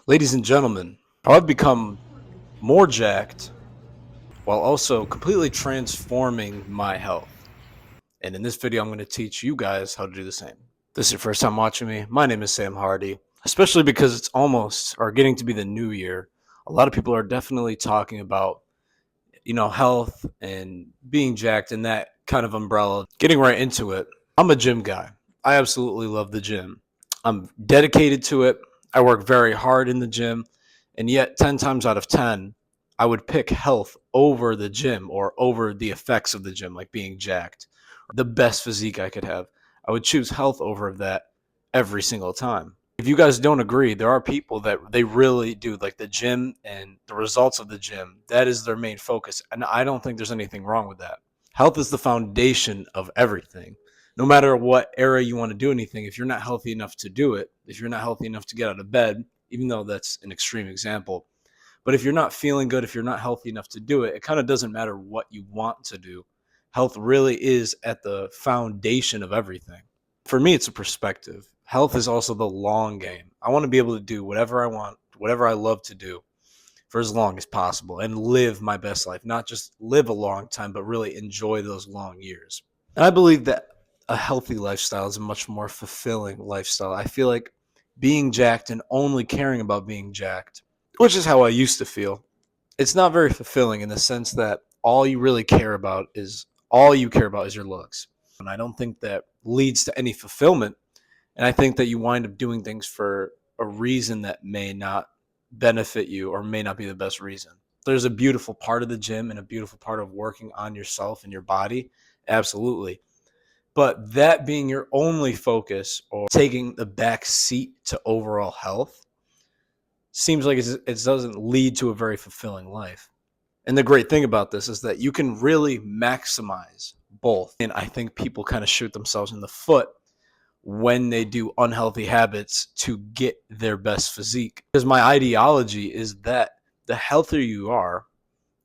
Ladies and gentlemen, I've become more jacked while also completely transforming my health. And in this video, I'm going to teach you guys how to do the same. If this is your first time watching me. My name is Sam Hardy, especially because it's almost or getting to be the new year. A lot of people are definitely talking about, health and being jacked in that kind of umbrella. Getting right into it, I'm a gym guy. I absolutely love the gym. I'm dedicated to it. I work very hard in the gym, and yet 10 times out of 10, I would pick health over the gym or over the effects of the gym, like being jacked, the best physique I could have. I would choose health over that every single time. If you guys don't agree, there are people that they really do like the gym and the results of the gym. That is their main focus. And I don't think there's anything wrong with that. Health is the foundation of everything. No matter what era you want to do anything, if you're not healthy enough to do it, if you're not healthy enough to get out of bed, even though that's an extreme example, but if you're not feeling good, if you're not healthy enough to do it, it kind of doesn't matter what you want to do. Health really is at the foundation of everything. For me, it's a perspective. Health is also the long game. I want to be able to do whatever I want, whatever I love to do for as long as possible and live my best life, not just live a long time, but really enjoy those long years. And I believe that a healthy lifestyle is a much more fulfilling lifestyle. I feel like being jacked and only caring about being jacked, which is how I used to feel, it's not very fulfilling in the sense that all you care about is your looks. And I don't think that leads to any fulfillment. And I think that you wind up doing things for a reason that may not benefit you or may not be the best reason. There's a beautiful part of the gym and a beautiful part of working on yourself and your body. Absolutely. But that being your only focus or taking the back seat to overall health seems like it doesn't lead to a very fulfilling life. And the great thing about this is that you can really maximize both. And I think people kind of shoot themselves in the foot when they do unhealthy habits to get their best physique. Because my ideology is that the healthier you are,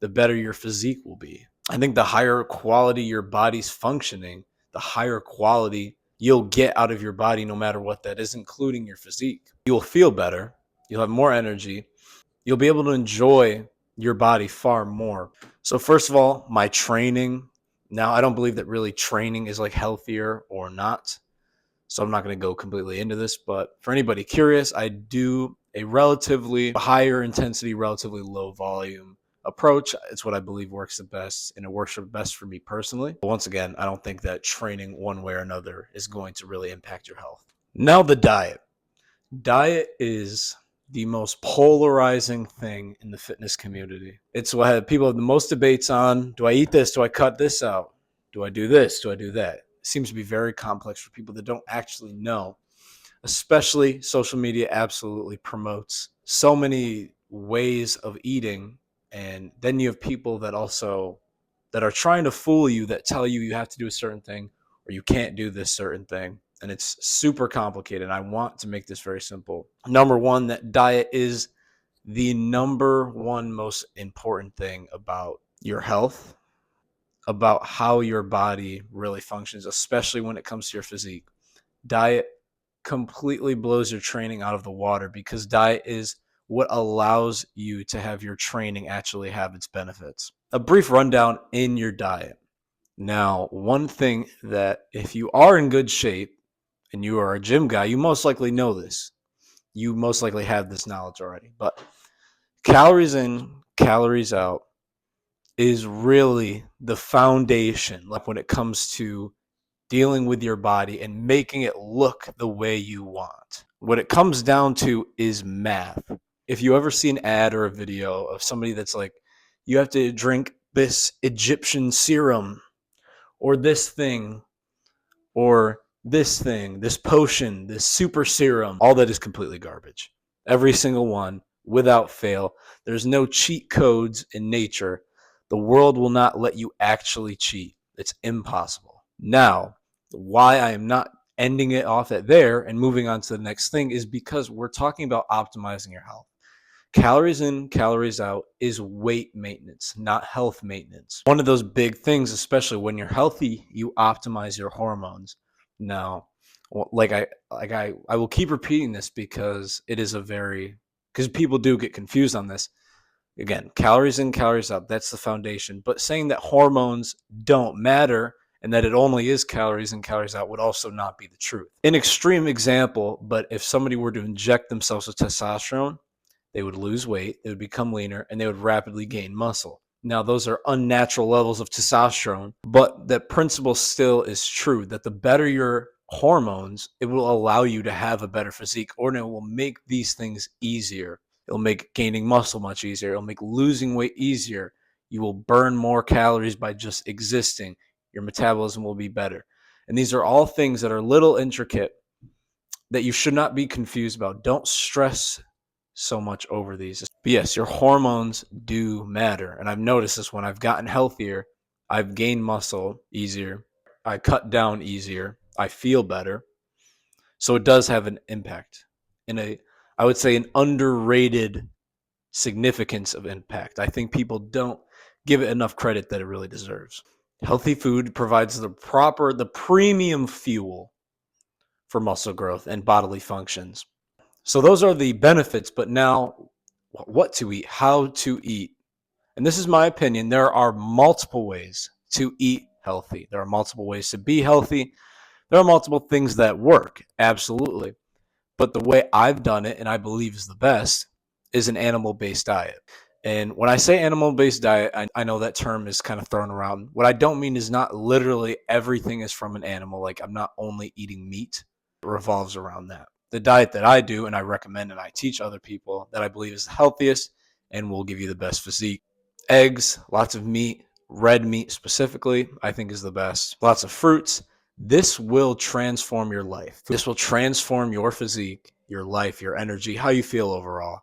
the better your physique will be. I think the higher quality your body's functioning, the higher quality you'll get out of your body, no matter what that is, including your physique. You'll feel better. You'll have more energy. You'll be able to enjoy your body far more. So first of all, my training. Now, I don't believe that really training is like healthier or not. So I'm not going to go completely into this, but for anybody curious, I do a relatively higher intensity, relatively low volume approach. It's what I believe works the best, and it works the best for me personally. But once again, I don't think that training one way or another is going to really impact your health. Now, the diet. Diet is the most polarizing thing in the fitness community. It's what people have the most debates on. Do I eat this? Do I cut this out? Do I do this? Do I do that? It seems to be very complex for people that don't actually know. Especially social media absolutely promotes so many ways of eating. And then you have people that are trying to fool you, that tell you you have to do a certain thing or you can't do this certain thing. And it's super complicated. I want to make this very simple. Number one, that diet is the number one most important thing about your health, about how your body really functions, especially when it comes to your physique. Diet completely blows your training out of the water because diet is what allows you to have your training actually have its benefits. A brief rundown in your diet. Now, one thing that if you are in good shape and you are a gym guy, you most likely know this. You most likely have this knowledge already. But calories in, calories out is really the foundation, like when it comes to dealing with your body and making it look the way you want. What it comes down to is math. If you ever see an ad or a video of somebody that's like, you have to drink this Egyptian serum or this thing or this thing, this potion, this super serum, all that is completely garbage. Every single one, without fail. There's no cheat codes in nature. The world will not let you actually cheat. It's impossible. Now, why I am not ending it off at there and moving on to the next thing is because we're talking about optimizing your health. Calories in, calories out is weight maintenance, not health maintenance. One of those big things, especially when you're healthy, you optimize your hormones. Now, I will keep repeating this because it is a very because people do get confused on this. Again, calories in, calories out, that's the foundation. But saying that hormones don't matter and that it only is calories in, calories out would also not be the truth. An extreme example, but if somebody were to inject themselves with testosterone, they would lose weight, they would become leaner, and they would rapidly gain muscle. Now, those are unnatural levels of testosterone, but that principle still is true, that the better your hormones, it will allow you to have a better physique, or it will make these things easier. It'll make gaining muscle much easier. It'll make losing weight easier. You will burn more calories by just existing. Your metabolism will be better. And these are all things that are little intricate that you should not be confused about. Don't stress so much over these. But yes, your hormones do matter. And I've noticed this when I've gotten healthier, I've gained muscle easier. I cut down easier. I feel better. So it does have an impact I would say, an underrated significance of impact. I think people don't give it enough credit that it really deserves. Healthy food provides the premium fuel for muscle growth and bodily functions. So those are the benefits, but now what to eat, how to eat. And this is my opinion. There are multiple ways to eat healthy. There are multiple ways to be healthy. There are multiple things that work, absolutely. But the way I've done it, and I believe is the best, is an animal-based diet. And when I say animal-based diet, I know that term is kind of thrown around. What I don't mean is not literally everything is from an animal. Like, I'm not only eating meat. It revolves around that. The diet that I do and I recommend and I teach other people that I believe is the healthiest and will give you the best physique. Eggs, lots of meat, red meat specifically, I think is the best. Lots of fruits. This will transform your life. This will transform your physique, your life, your energy, how you feel overall.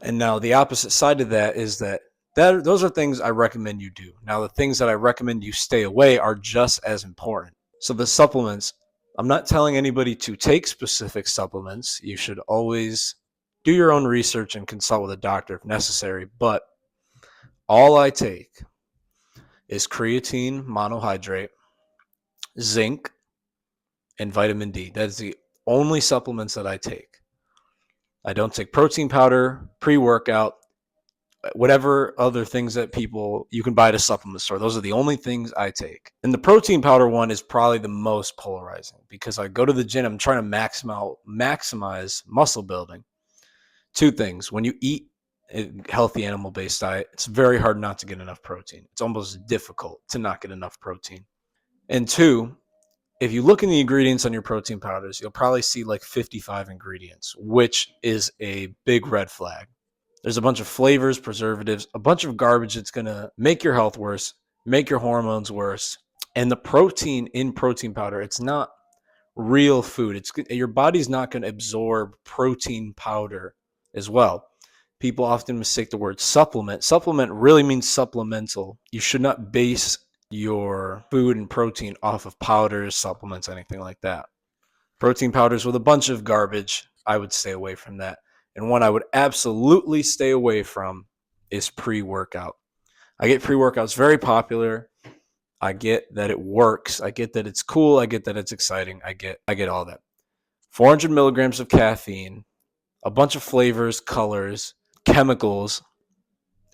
And now the opposite side of that is that those are things I recommend you do. Now, the things that I recommend you stay away are just as important. So the supplements, I'm not telling anybody to take specific supplements. You should always do your own research and consult with a doctor if necessary. But all I take is creatine monohydrate, zinc, and vitamin D. That's the only supplements that I take. I don't take protein powder, pre-workout, whatever other things that you can buy at a supplement store. Those are the only things I take. And the protein powder one is probably the most polarizing because I go to the gym, I'm trying to maximize muscle building. Two things. When you eat a healthy animal-based diet, it's very hard not to get enough protein. It's almost difficult to not get enough protein. And two, if you look in the ingredients on your protein powders, you'll probably see like 55 ingredients, which is a big red flag. There's a bunch of flavors, preservatives, a bunch of garbage that's going to make your health worse, make your hormones worse. And the protein in protein powder, it's not real food. Your body's not going to absorb protein powder as well. People often mistake the word supplement. Supplement really means supplemental. You should not base your food and protein off of powders, supplements, anything like that. Protein powders with a bunch of garbage, I would stay away from that. And one I would absolutely stay away from is pre-workout. I get pre-workouts very popular. I get that it works. I get that it's cool. I get that it's exciting. I get all that. 400 milligrams of caffeine, a bunch of flavors, colors, chemicals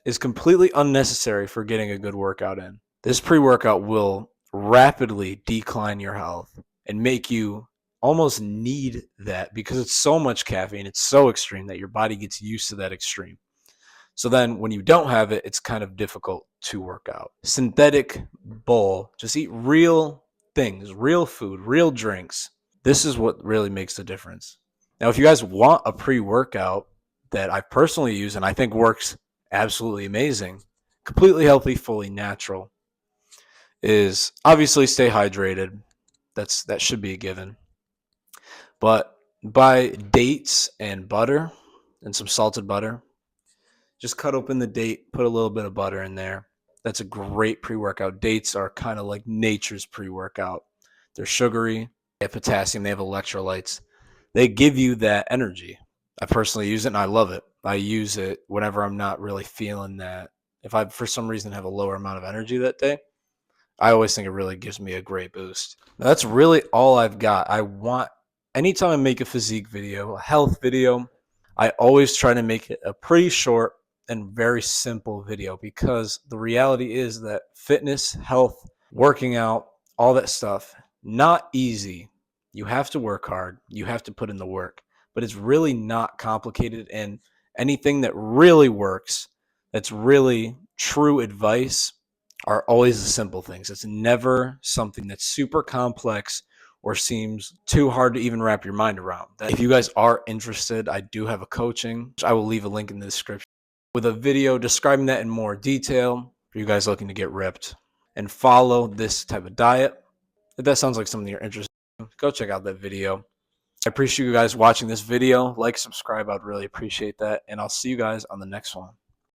is completely unnecessary for getting a good workout in. This pre-workout will rapidly decline your health and make you almost need that because it's so much caffeine. It's so extreme that your body gets used to that extreme. So then when you don't have it, it's kind of difficult to work out. Synthetic bull, just eat real things, real food, real drinks. This is what really makes the difference. Now, if you guys want a pre-workout that I personally use and I think works absolutely amazing, completely healthy, fully natural, is obviously stay hydrated. That should be a given. But buy dates and butter and some salted butter. Just cut open the date, put a little bit of butter in there. That's a great pre-workout. Dates are kind of like nature's pre-workout. They're sugary, they have potassium, they have electrolytes. They give you that energy. I personally use it and I love it. I use it whenever I'm not really feeling that. If I, for some reason, have a lower amount of energy that day, I always think it really gives me a great boost. Now, that's really all I've got. Anytime I make a physique video, a health video, I always try to make it a pretty short and very simple video, because the reality is that fitness, health, working out, all that stuff, not easy. You have to work hard, you have to put in the work, but it's really not complicated. And anything that really works, that's really true advice, are always the simple things. It's never something that's super complex or seems too hard to even wrap your mind around. If you guys are interested, I do have a coaching, which I will leave a link in the description, with a video describing that in more detail for you guys looking to get ripped and follow this type of diet. If that sounds like something you're interested in, go check out that video. I appreciate you guys watching this video. Like, subscribe, I'd really appreciate that. And I'll see you guys on the next one.